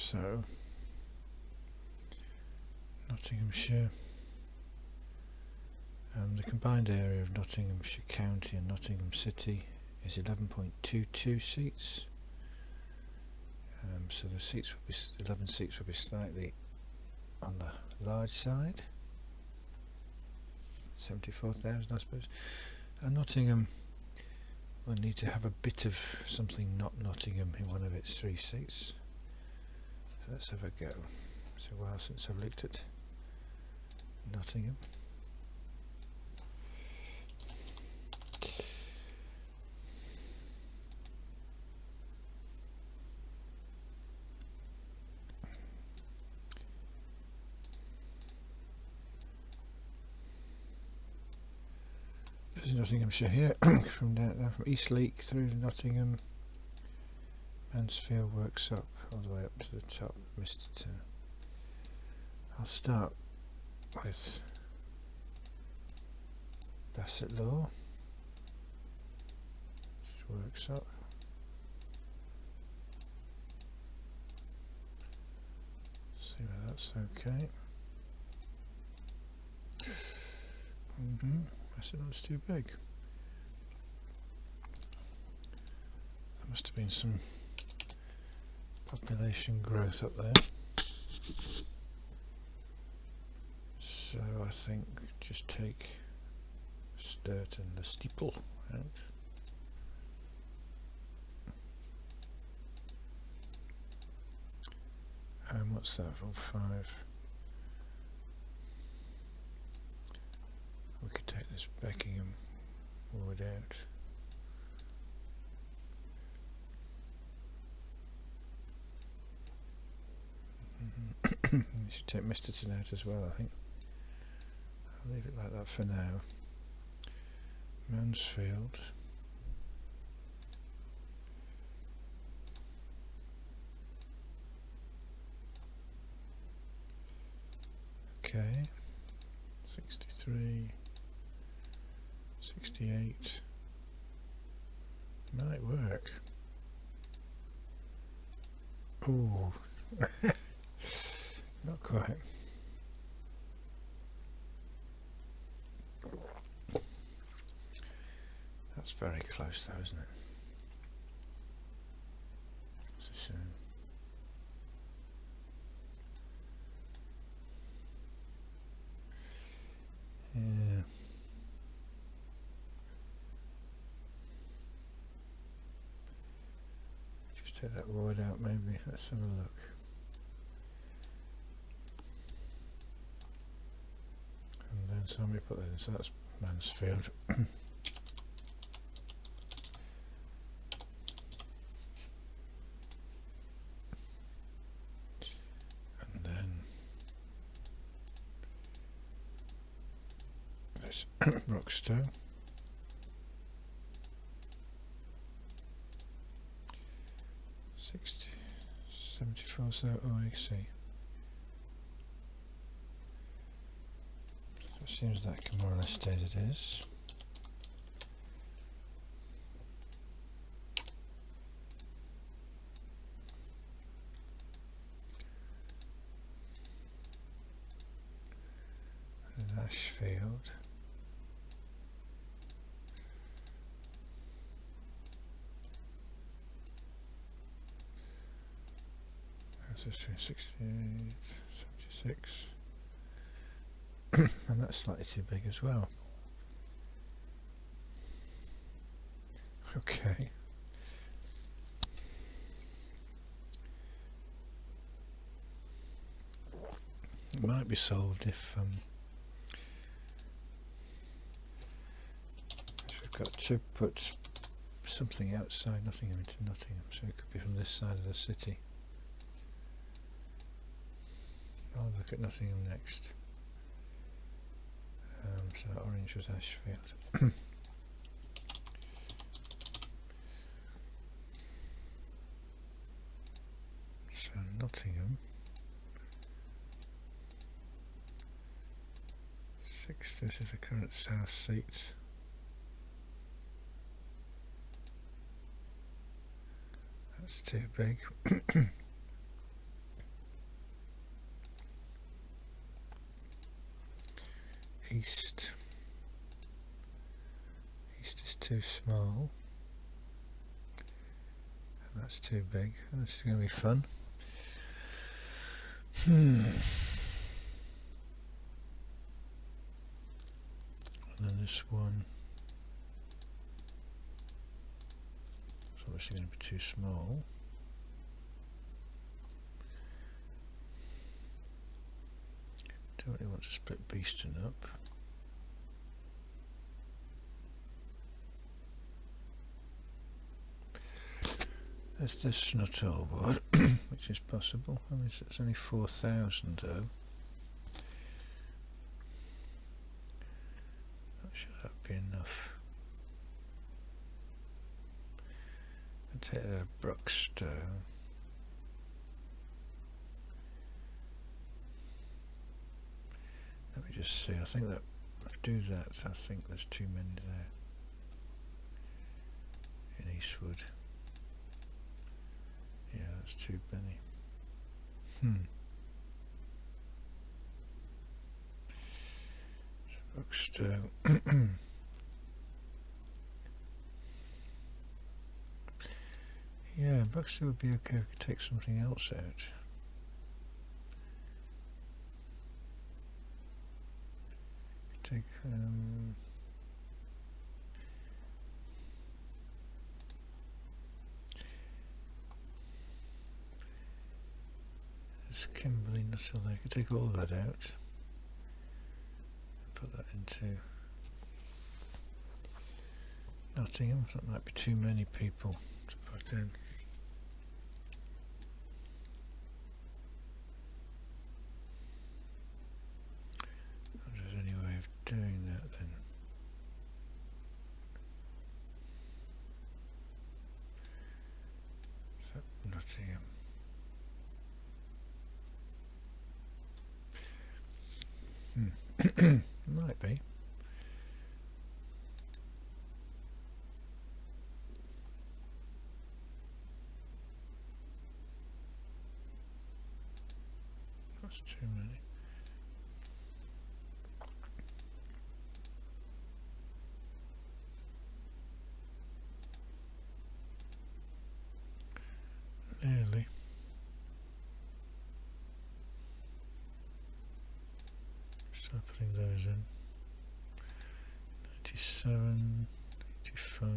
So, Nottinghamshire, the combined area of Nottinghamshire County and Nottingham City is 11.22 seats. So the 11 seats will be slightly on the large side, 74,000 I suppose. And Nottingham will need to have a bit of something not Nottingham in one of its 3 seats. So let's have a go. It's a while since I've looked at Nottingham. This is Nottinghamshire here, from Eastleigh through to Nottingham, Mansfield works up all the way up to the top, Misterton. I'll start with Basset Law, which works up. See whether that's okay. Basset Law's too big. There must have been some population growth up there. So I think just take Sturt and the steeple out. And what's that for? 5. We could take this Beckingham wood out. You should take Misterton out as well, I think. I'll leave it like that for now. Mansfield. Okay. 63. 68. Might work. Ooh. Not quite. That's very close though, isn't it? It's a shame. Yeah. Just take that word out maybe. Let's have a look. And then somebody put that in, so that's Mansfield. And then there's Broxtowe. 60, 74, so OAC. It seems that can more or less stay as it is. And Ashfield. That's 68, 76. And that's slightly too big as well. Okay. It might be solved if we've got to put something outside Nottingham into Nottingham, so it could be from this side of the city. I'll look at Nottingham next. So that orange was Ashfield. So Nottingham 6, this is the current south seat. That's too big. East. East is too small. And that's too big. This is going to be fun. And then this one. It's obviously going to be too small. Don't really want to split Beeston up. There's this Snottle board, which is possible. I mean, it's only 4,000 though. Not sure that'd be enough. I'll take a Brookstone. Let me just see. I think that if I do that, I think there's too many there in Eastwood. Yeah, that's too many. Brookstone. Yeah, Brookstone would be okay if we could take something else out. Take there's Kimberley Nuttall there. I could take all that out. Put that into Nottingham. That might be too many people to put in. Doing that then. So Nottingham. Might be. That's too many. Nearly. Start putting those in. 97, 85.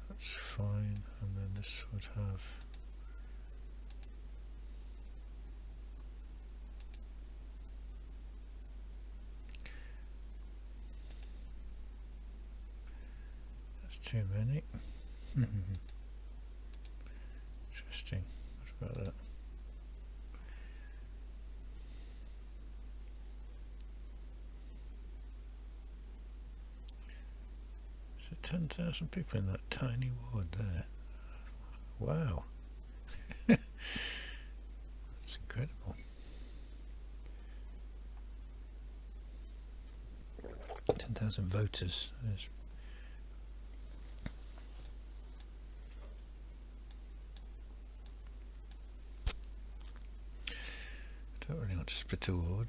That's fine. And then this would have that's too many. Interesting. What about that? So 10,000 people in that tiny ward there. Wow. That's incredible. 10,000 voters. There's don't really want to split a ward.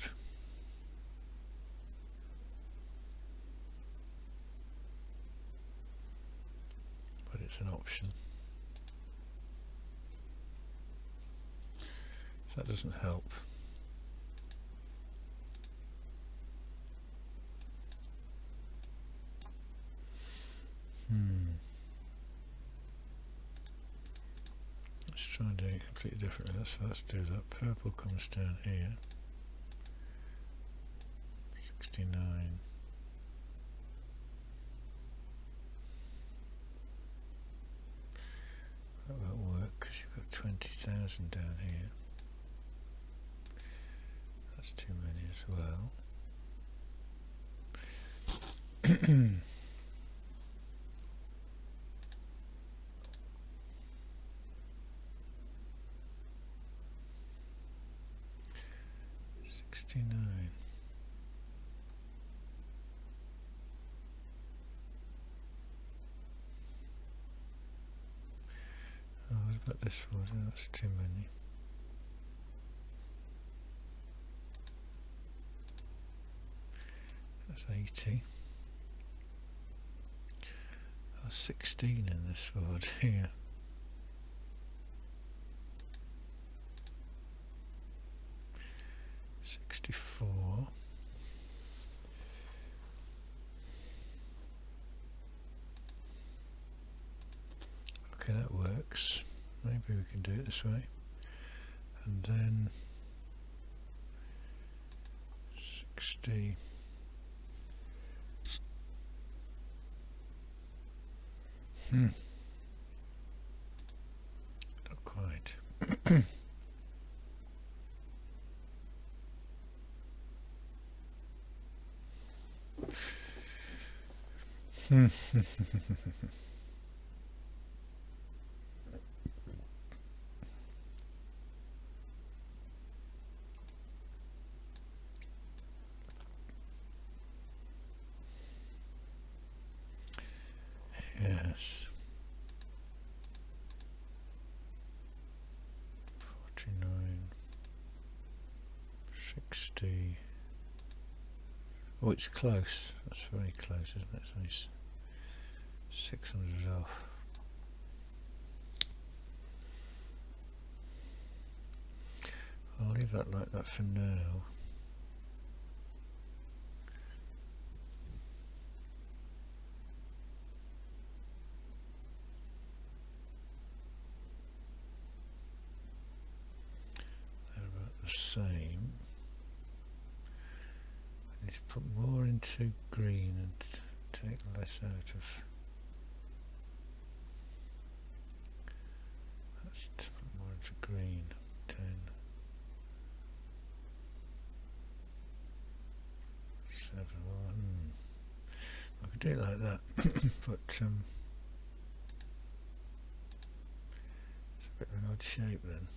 But it's an option. So that doesn't help. Let's try and do it completely differently. Let's do that. Purple comes down here. 69. That won't work because you've got 20,000 down here. That's too many as well. Oh, what about this one? Oh, that's too many. That's 80. That's 16 in this ward here. $64. Okay, that works. Maybe we can do it this way. And then 60. Not quite. Yes. 49. 60. Oh, it's close. That's very close, isn't it? It's only 600 off. I'll leave that like that for now. They're about the same. I need to put more into green and take less out of. Let's put more into green. 10. 7. Well, I could do it like that, but it's a bit of an odd shape then.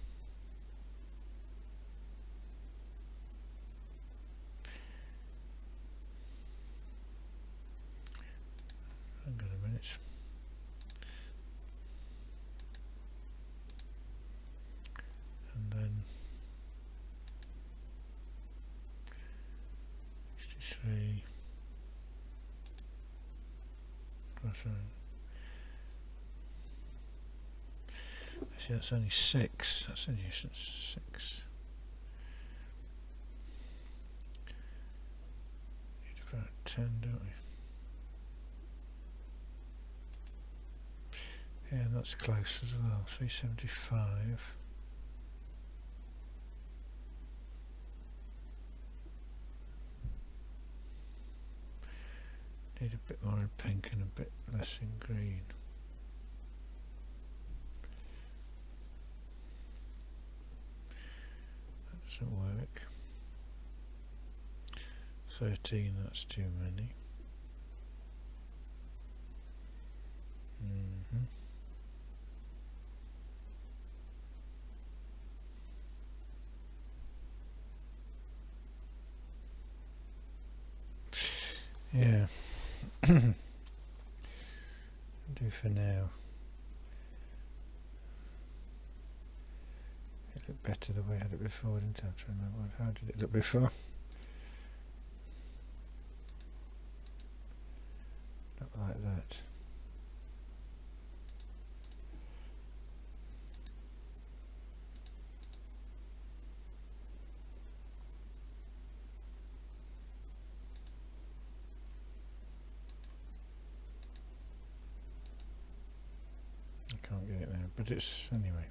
Hang on a minute. And then 63. See, that's only 6. That's only 6. Need about 10, don't we? Yeah, that's close as well. 375. Need a bit more in pink and a bit less in green. That doesn't work. 13, that's too many. Yeah. Do for now. It looked better the way I had it before, didn't I? I'm trying to remember how did it look before. Not like that. I can't get it now, but it's anyway.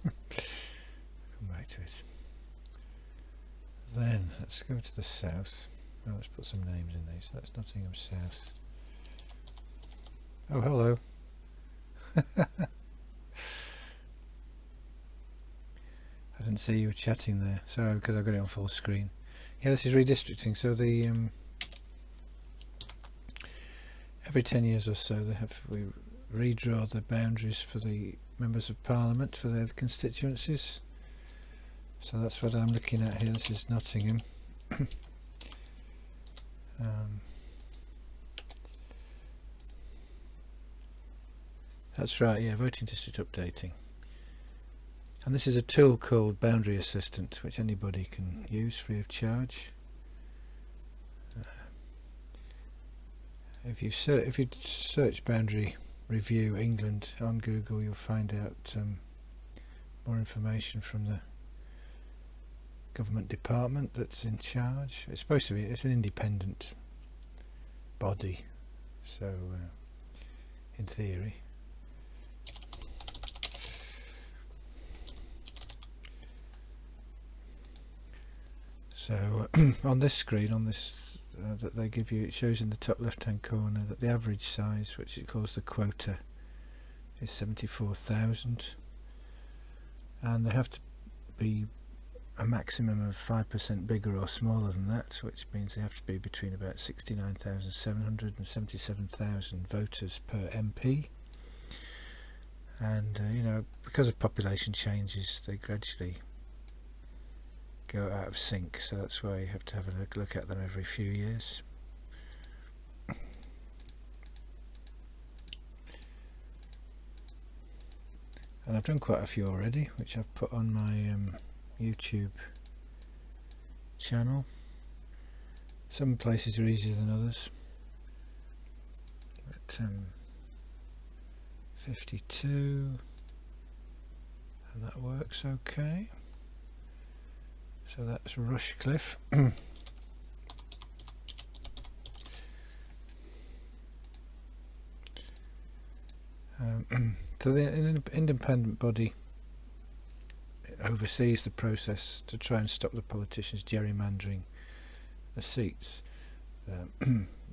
Come back to it. Then let's go to the south. Oh, let's put some names in these. That's Nottingham South. Oh, hello. I didn't see you chatting there. Sorry, because I've got it on full screen. Yeah, this is redistricting. So the every 10 years or so, we redraw the boundaries for the members of Parliament for their constituencies. So that's what I'm looking at here. This is Nottingham. That's right, yeah, voting district updating. And this is a tool called Boundary Assistant, which anybody can use free of charge. if you search boundary review England on Google, you'll find out more information from the government department that's in charge. It's supposed to be, it's an independent body, so in theory. So on this screen, on this that they give you, it shows in the top left hand corner that the average size, which it calls the quota, is 74,000, and they have to be a maximum of 5% bigger or smaller than that, which means they have to be between about 69,700 and 77,000 voters per MP. And you know, because of population changes, they gradually go out of sync, so that's why you have to have a look at them every few years. And I've done quite a few already, which I've put on my YouTube channel. Some places are easier than others, but 52, and that works okay. So that's Rushcliffe. So the independent body oversees the process to try and stop the politicians gerrymandering the seats.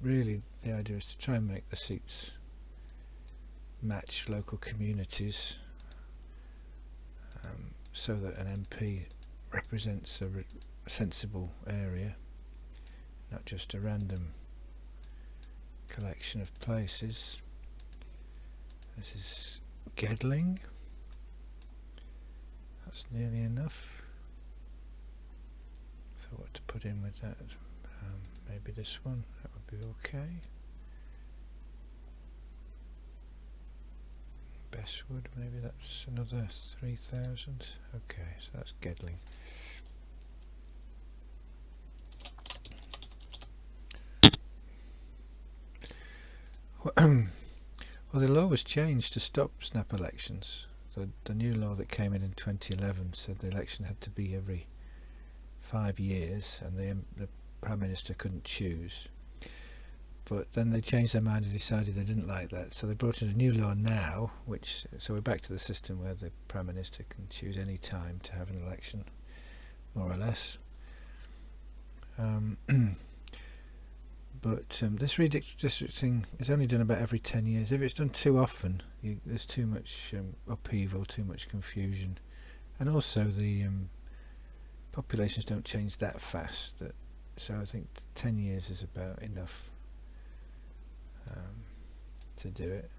Really, the idea is to try and make the seats match local communities, so that an MP represents a sensible area, not just a random collection of places. This is Gedling. That's nearly enough. So what to put in with that? Maybe this one, that would be okay. Bestwood, maybe that's another 3,000. Okay, so that's Gedling. Well, the law was changed to stop snap elections. The new law that came in 2011 said the election had to be every 5 years, and the Prime Minister couldn't choose. But then they changed their mind and decided they didn't like that, so they brought in a new law now, so we're back to the system where the Prime Minister can choose any time to have an election, more or less. But this redistricting is only done about every 10 years. If it's done too often, there's too much upheaval, too much confusion, and also the populations don't change that fast. So I think 10 years is about enough to do it.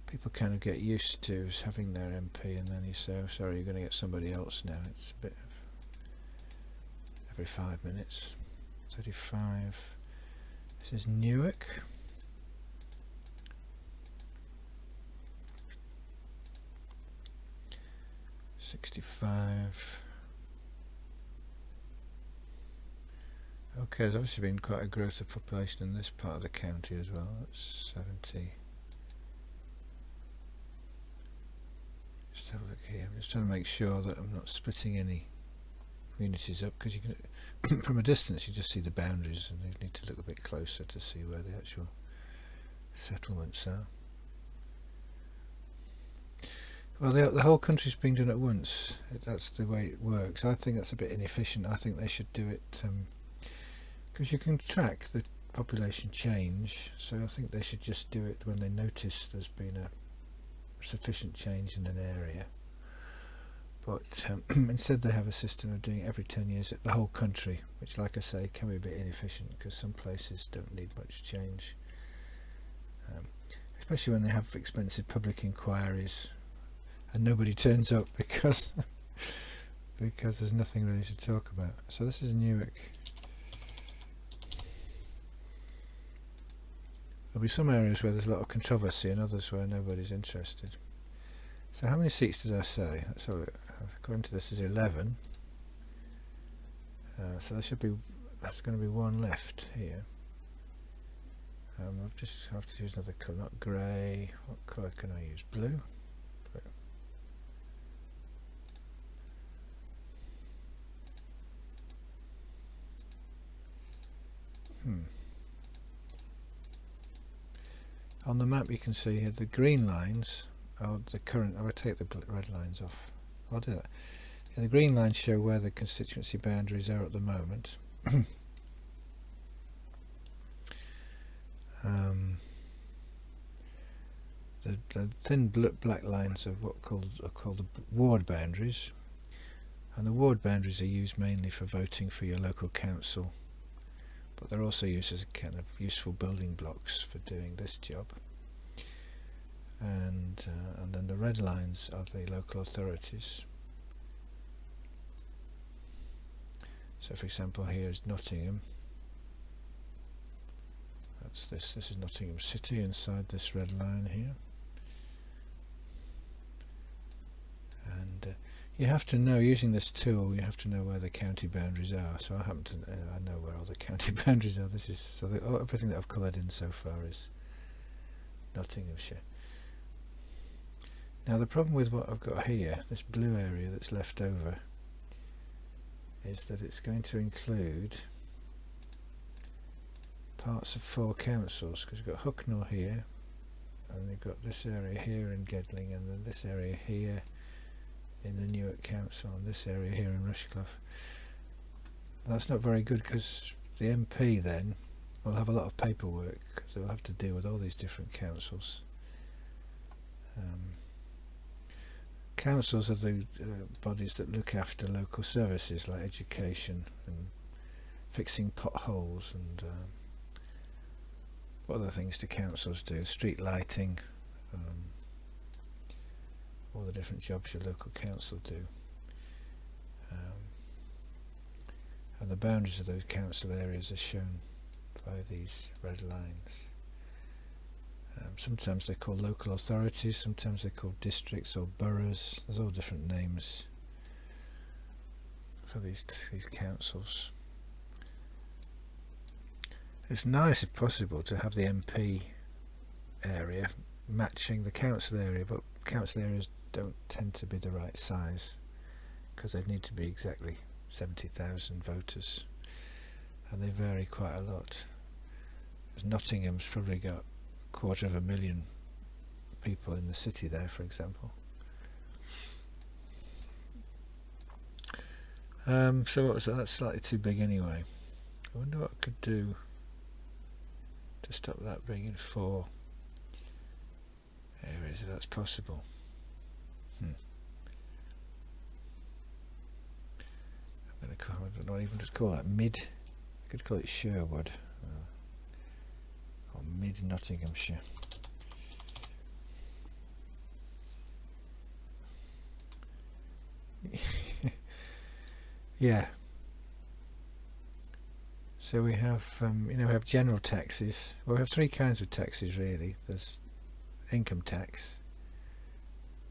People kind of get used to having their MP, and then you say, oh, sorry, you're going to get somebody else now. It's a bit of every 5 minutes. 35. This is Newark. $65. Okay, there's obviously been quite a growth of population in this part of the county as well. That's 70. Just have a look here. I'm just trying to make sure that I'm not splitting any communities up, because you can, from a distance, you just see the boundaries, and you need to look a bit closer to see where the actual settlements are. Well, the whole country's being done at once. That's the way it works. I think that's a bit inefficient. I think they should do it because you can track the population change, so I think they should just do it when they notice there's been a sufficient change in an area. But instead they have a system of doing it every 10 years at the whole country, which, like I say, can be a bit inefficient because some places don't need much change, especially when they have expensive public inquiries and nobody turns up because there's nothing really to talk about. So this is Newark. There'll be some areas where there's a lot of controversy and others where nobody's interested. So how many seats did I say? So according to this is 11. So there should be there's going to be one left here. I've just have to use another colour, not grey. What colour can I use? Blue? On the map you can see here the green lines are the current. I will take the red lines off. I'll do that. Yeah, the green lines show where the constituency boundaries are at the moment. The thin black lines are what are called the ward boundaries, and the ward boundaries are used mainly for voting for your local council, but they're also used as a kind of useful building blocks for doing this job. And then the red lines are the local authorities. So for example, here is Nottingham. That's this is Nottingham City inside this red line here. And you have to know, using this tool, you have to know where the county boundaries are. So I happen to I know where all the county boundaries are. This is so everything that I've coloured in so far is Nottinghamshire. Now the problem with what I've got here, this blue area that's left over, is that it's going to include parts of 4 councils, because you've got Hucknall here, and you've got this area here in Gedling, and then this area here in the Newark Council, and this area here in Rushcliffe. That's not very good, because the MP then will have a lot of paperwork, because they'll have to deal with all these different councils. Councils are the bodies that look after local services like education and fixing potholes and what other things do councils do? Street lighting, all the different jobs your local council do. And the boundaries of those council areas are shown by these red lines. Sometimes they're called local authorities, sometimes they're called districts or boroughs. There's all different names for these councils. It's nice, if possible, to have the MP area matching the council area, but council areas don't tend to be the right size, because they need to be exactly 70,000 voters, and they vary quite a lot. Because Nottingham's probably got 250,000 people in the city there, for example. So what was that? That's slightly too big anyway. I wonder what I could do to stop that being in 4 areas, if that's possible. I'm going to call it, not even just call that mid. I could call it Sherwood. Or mid Nottinghamshire. Yeah. So we have, we have general taxes. Well, we have 3 kinds of taxes really. There's income tax.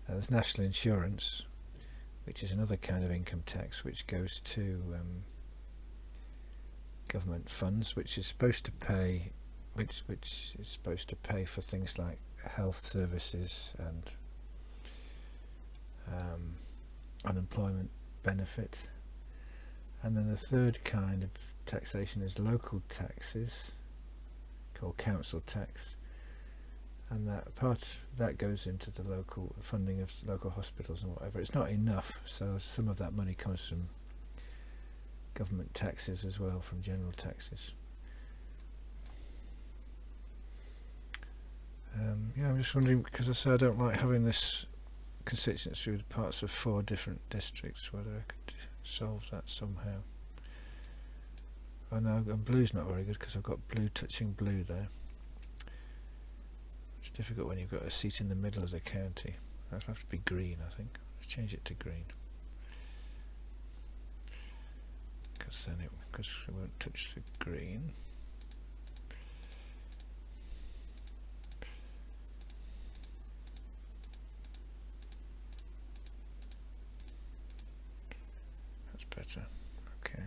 There's national insurance, which is another kind of income tax, which goes to government funds, which is supposed to pay. Which is supposed to pay for things like health services and unemployment benefit. And then the third kind of taxation is local taxes, called council tax, and that goes into the local funding of local hospitals and whatever. It's not enough, so some of that money comes from government taxes as well, from general taxes. I'm just wondering, because I say I don't like having this constituency with parts of 4 different districts, whether I could solve that somehow. I know blue's not very good, because I've got blue touching blue there. It's difficult when you've got a seat in the middle of the county. That'll have to be green, I think. Let's change it to green, because it won't touch the green. Better. Okay.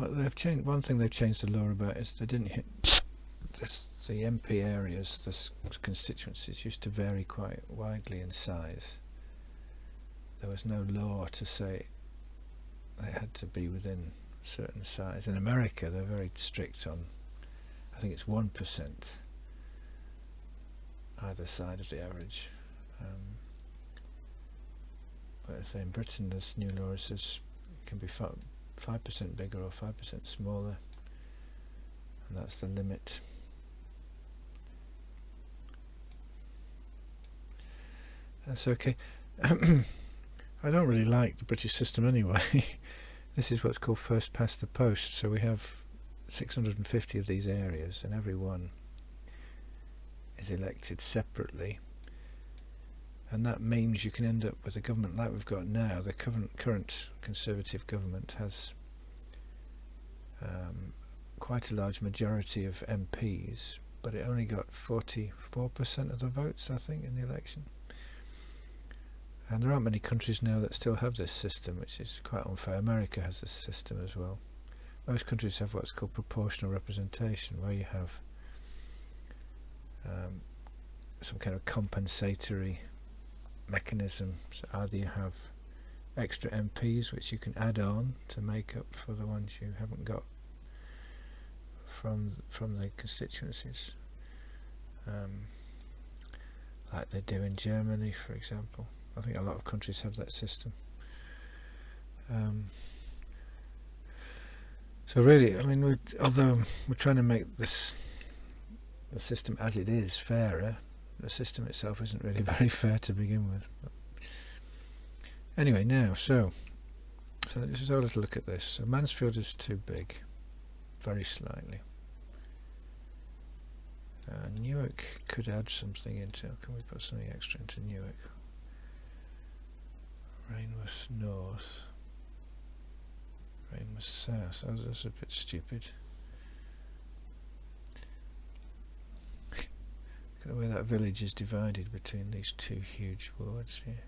But they've changed. One thing they've changed the law about is they didn't hit the MP areas. The constituencies used to vary quite widely in size. There was no law to say they had to be within a certain size. In America, they're very strict on. I think it's 1% either side of the average. But if in Britain, this new law says it can be 5% bigger or 5% smaller, and that's the limit. That's okay. I don't really like the British system anyway. This is what's called first past the post, so we have 650 of these areas, and every one is elected separately, and that means you can end up with a government like we've got now. The current Conservative government has quite a large majority of MPs, but it only got 44% of the votes, I think, in the election. And there aren't many countries now that still have this system, which is quite unfair. America has this system as well. Most countries have what's called proportional representation, where you have some kind of compensatory mechanism. So either you have extra MPs which you can add on to make up for the ones you haven't got from the constituencies, like they do in Germany, for example. I think a lot of countries have that system. So really, I mean, although we're trying to make the system as it is fairer, the system itself isn't really very fair to begin with. But anyway, now, so this is a little look at this. So Mansfield is too big, very slightly. Newark could add something into. Can we put something extra into Newark? Rainworth North. Rainworth South. Oh, that's a bit stupid. Look at the way that village is divided between these two huge wards here.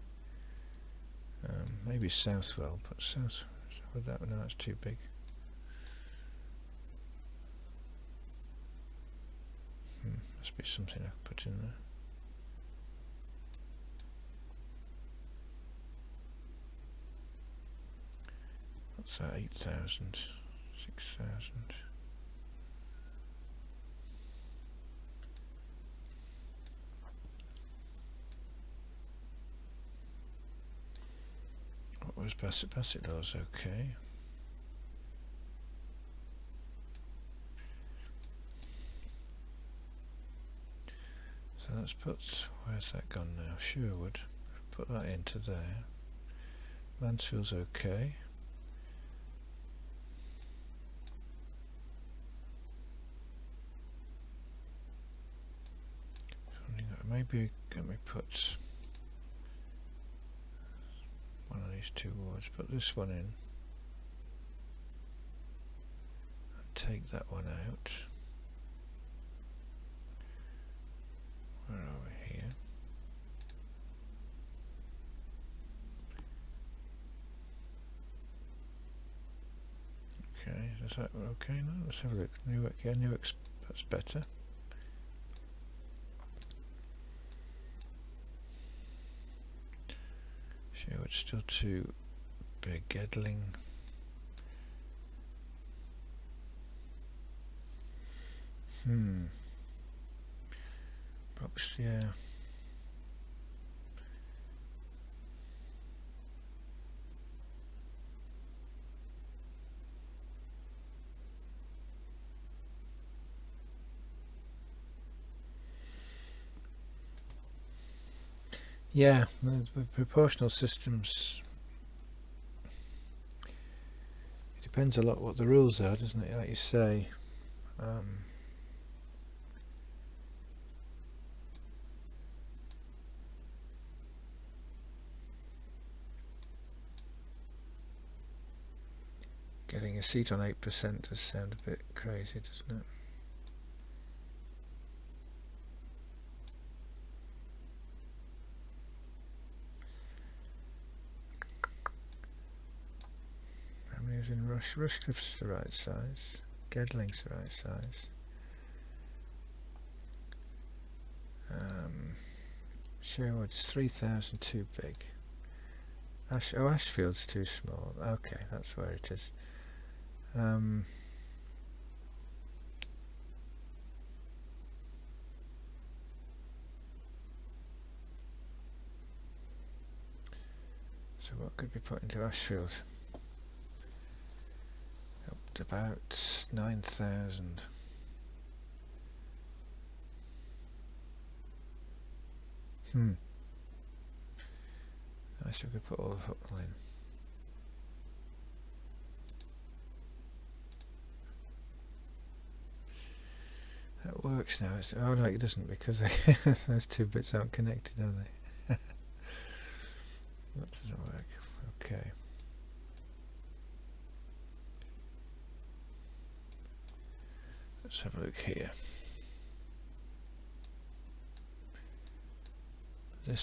Maybe Southwell. Put South. Would that? No, that's too big. Must be something I can put in there. What's that? 8,000, 6,000. What was Bassett Law's okay. So let's put, where's that gone now? Sherwood. Put that into there. Mansfield's okay. Maybe can we put one of these two wards, put this one in and take that one out. Where are we here? Okay, is that okay now? Let's have a look. Newark, yeah, Newark's, that's better. Sherwood's still too big. Gedling. Box, yeah. Yeah, the proportional systems, it depends a lot what the rules are, doesn't it? Like you say, getting a seat on 8% does sound a bit crazy, doesn't it? As in Rushcliffe's the right size, Gedling's the right size. Sherwood's 3,000 too big. Ashfield's too small. Okay, that's where it is. So what could be put into Ashfield? Up to about 9,000. I should we put all of Hucknall in. That works now. Oh no, it doesn't, because those two bits aren't connected, are they? That doesn't work. Okay. Let's have a look here. This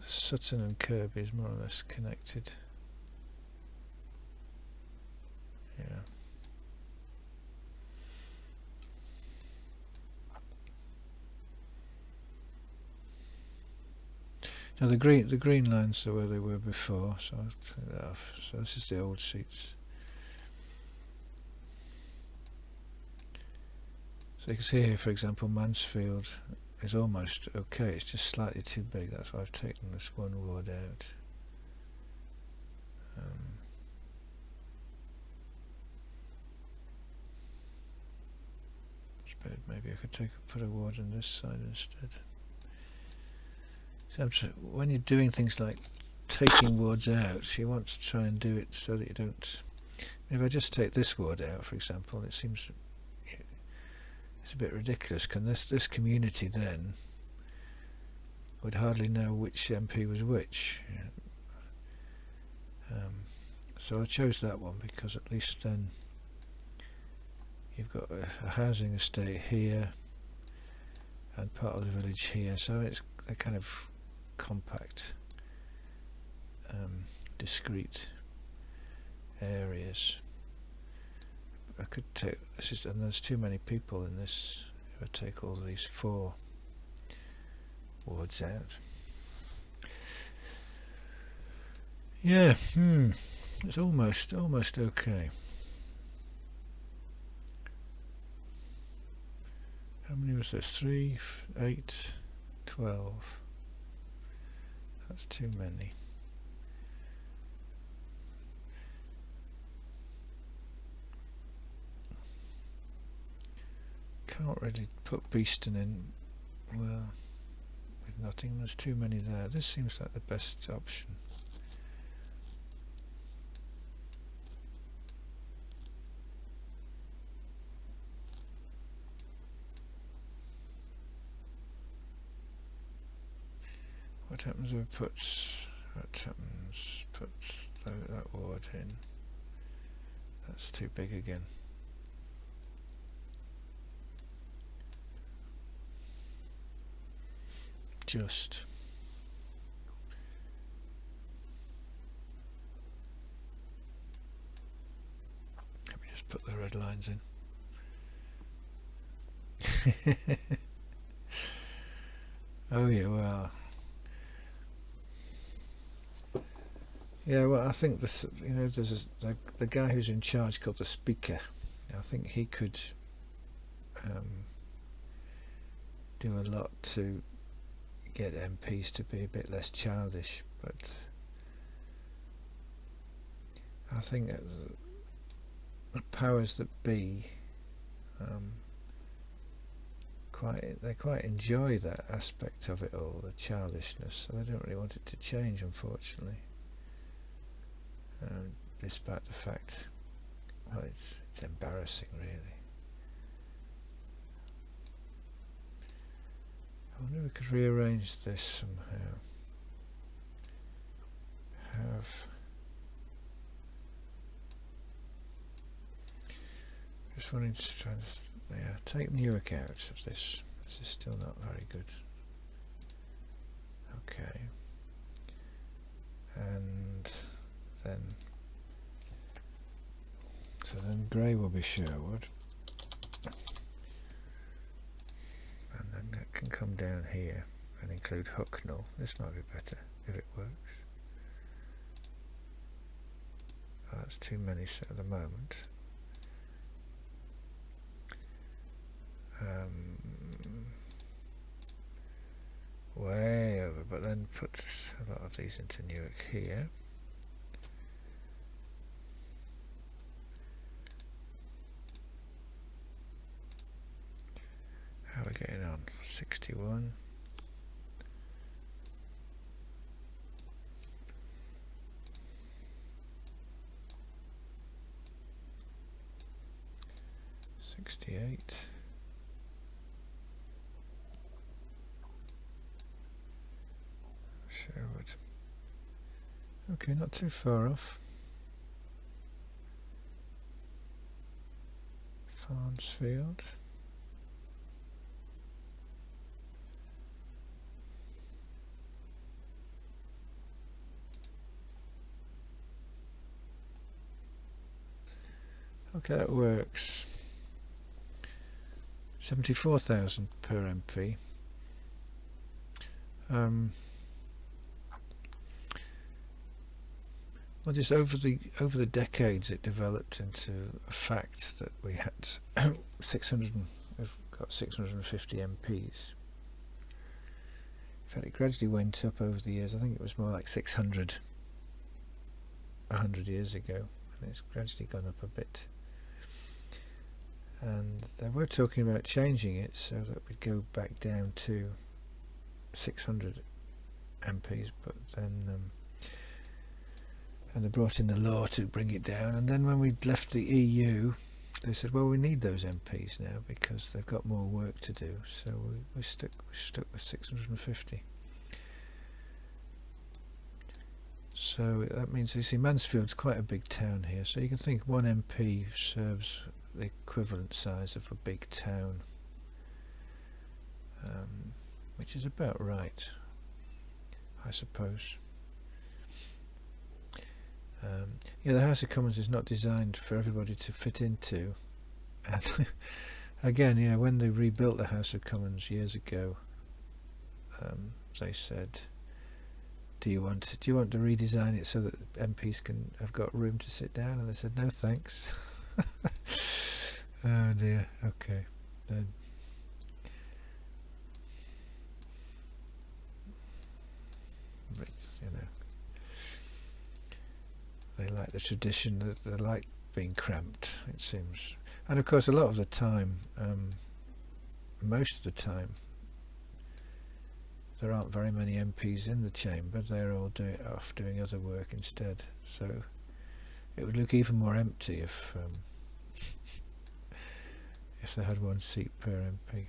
Sutton and Kirby is more or less connected. Yeah. Now the green lines are where they were before, so I'll take that off. So this is the old seats. So you can see here, for example, Mansfield is almost okay. It's just slightly too big. That's why I've taken this one ward out. Maybe I could put a ward on this side instead. So when you're doing things like taking wards out, you want to try and do it so that you don't. If I just take this ward out, for example, it seems it's a bit ridiculous. Can this community then would hardly know which MP was which? So I chose that one because at least then you've got a housing estate here and part of the village here, so it's a kind of compact, discrete areas. I could take this, and there's too many people in this. If I take all these 4 wards out, yeah, it's almost okay. How many was this? 3, 8, 12. That's too many. Can't really put Beeston in. Well, with Nottingham, there's too many there. This seems like the best option. What happens if we put that ward in? That's too big again. Just let me just put the red lines in. Oh yeah, well. Yeah, well, I think this, there's the guy who's in charge called the Speaker. I think he could do a lot to get MPs to be a bit less childish, but I think that the powers that be they quite enjoy that aspect of it all, the childishness, so they don't really want it to change, unfortunately. Despite the fact, well, it's embarrassing, really. I wonder if we could rearrange this somehow. Just wanting to try and take Newark out of this. This is still not very good. Okay, and then So then grey will be Sherwood. And then that can come down here and include Hucknall. This might be better if it works. Oh, that's too many at the moment. Way over, but then put a lot of these into Newark here. How are we getting on? 61. Sherwood. Okay, not too far off. Farnsfield. Okay, that works. 74,000 per MP. Well, just over the decades, it developed into a fact that we had 600. We've got 650 MPs. In fact, it gradually went up over the years. I think it was more like 600 100 years ago, and it's gradually gone up a bit. And they were talking about changing it so that we'd go back down to 600 MPs, but then and they brought in the law to bring it down, and then when we left the EU they said, well, we need those MPs now because they've got more work to do, so we stuck with 650. So that means, you see, Mansfield's quite a big town here, so you can think one MP serves the equivalent size of a big town, which is about right, I suppose. Yeah, the House of Commons is not designed for everybody to fit into, and again, you know, when they rebuilt the House of Commons years ago, they said, do you want to redesign it so that MPs have got room to sit down? And they said, no thanks. Oh dear. Okay, then. But, you know, they like the tradition, they like being cramped, it seems. And of course, a lot of the time, most of the time, there aren't very many MPs in the chamber. They're all off doing other work instead. So it would look even more empty if they had one seat per MP.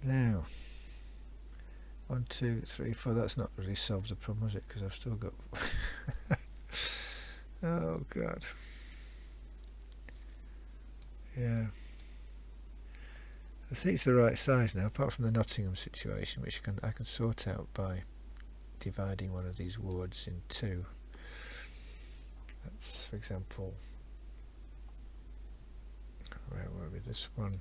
Now, 1, 2, 3, 4. That's not really solved the problem, has it? Because I've still got. Oh God. Yeah. The seat's the right size now, apart from the Nottingham situation, which I can sort out by dividing one of these wards in two. That's, for example, where were we? This one.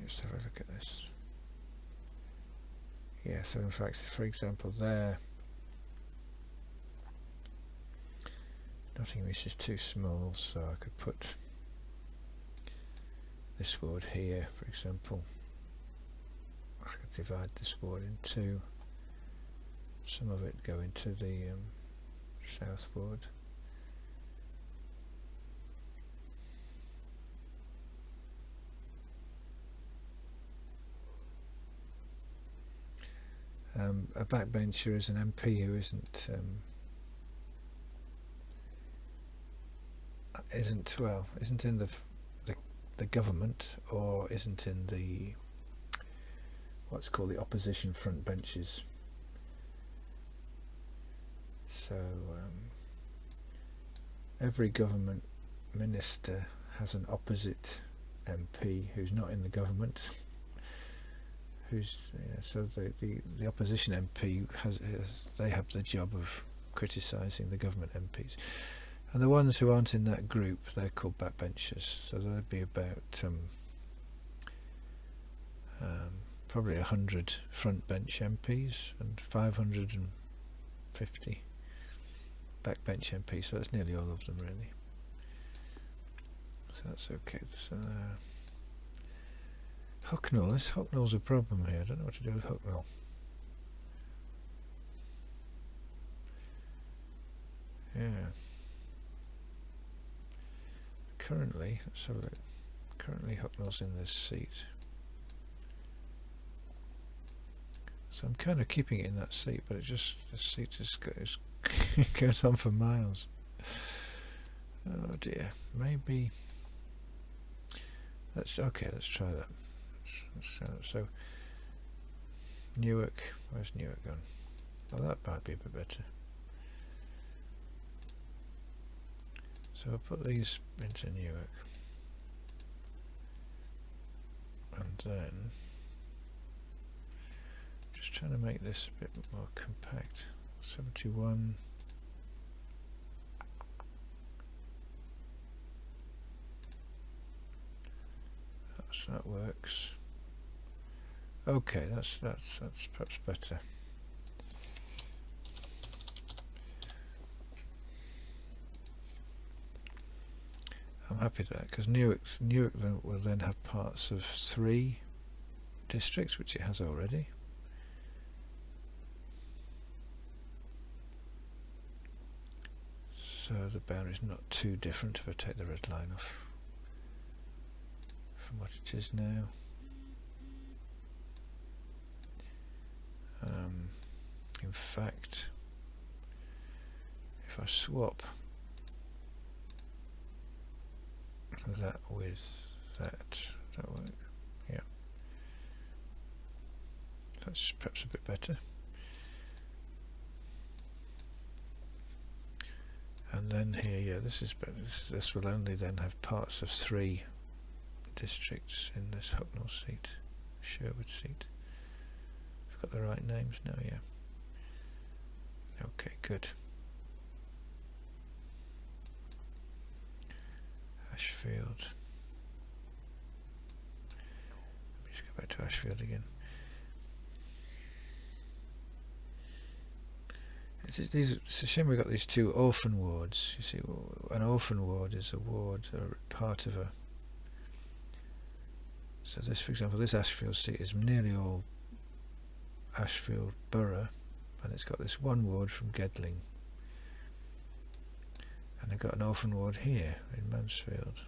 Just have a look at this. Yeah, so in fact, for example, there, Nottinghamshire is too small, so I could put this ward here, for example. I could divide this ward in two. Some of it go into the south ward. A backbencher is an MP who isn't in the government, or isn't in the what's called the opposition front benches. So every government minister has an opposite MP who's not in the government, so the opposition MP they have the job of criticising the government MPs, and the ones who aren't in that group, they're called backbenchers. So there'd be about probably 100 front bench MPs and 550 backbench MPs. So that's nearly all of them, really. So that's okay. So Hucknall. This Hucknall's a problem here. I don't know what to do with Hucknall. Yeah. Currently, let's have a look. Currently Hucknall's in this seat. So I'm kind of keeping it in that seat, but this seat just goes on for miles. Oh dear. Maybe. Let's try that. Let's try that. So Newark. Where's Newark gone? Oh, that might be a bit better. So I'll put these into Newark, and then just trying to make this a bit more compact. 71. That works. Okay, that's perhaps better. I'm happy with that, because Newark will then have parts of 3 districts, which it has already. So the boundary is not too different if I take the red line off from what it is now. In fact, if I swap that with that, does that work? Yeah. That's perhaps a bit better. And then here, yeah, this is better. This will only then have parts of 3 districts in this Hucknall seat, Sherwood seat. I've got the right names now, yeah. Okay, good. Ashfield. Let me just go back to Ashfield again. It's a shame we've got these 2 orphan wards. You see, an orphan ward is a ward or part of a. So this, for example, this Ashfield seat is nearly all Ashfield Borough, and it's got this 1 ward from Gedling, and they've got an orphan ward here in Mansfield.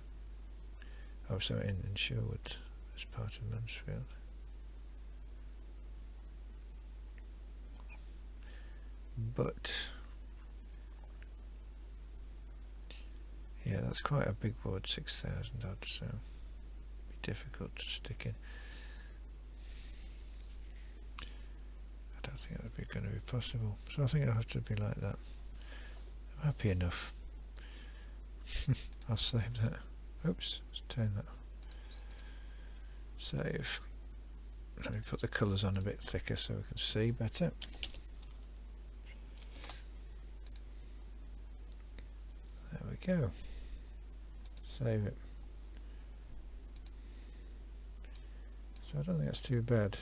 Oh, sorry, in Sherwood as part of Mansfield. But yeah, that's quite a big ward, 6,000 odd, so it'd be difficult to stick in. I don't think that would be going to be possible, so I think it'll have to be like that. I'm happy enough. I'll save that. Oops, let's turn that off. Save. Let me put the colours on a bit thicker so we can see better. There we go. Save it. So I don't think that's too bad.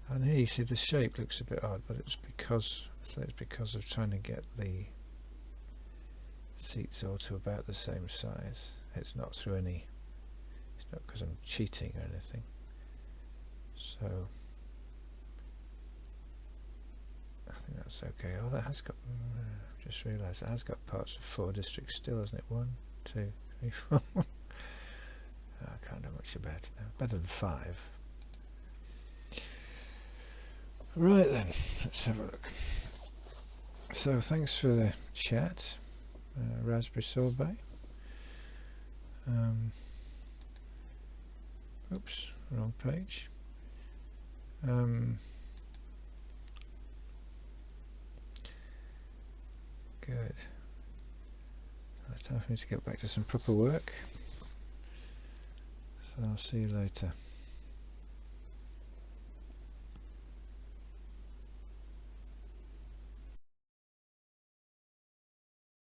And here you see the shape looks a bit odd, but it's because of trying to get the seats all to about the same size. It's not through any. It's not because I'm cheating or anything. So I think that's okay. Oh, that has got. Just realised it has got parts of 4 districts still, hasn't it? 1, 2, 3, 4. I can't do much about it now. Better than 5. Right then, let's have a look. So thanks for the chat, Raspberry Sorbet. Oops, wrong page. Good. it's time for me to get back to some proper work. So I'll see you later.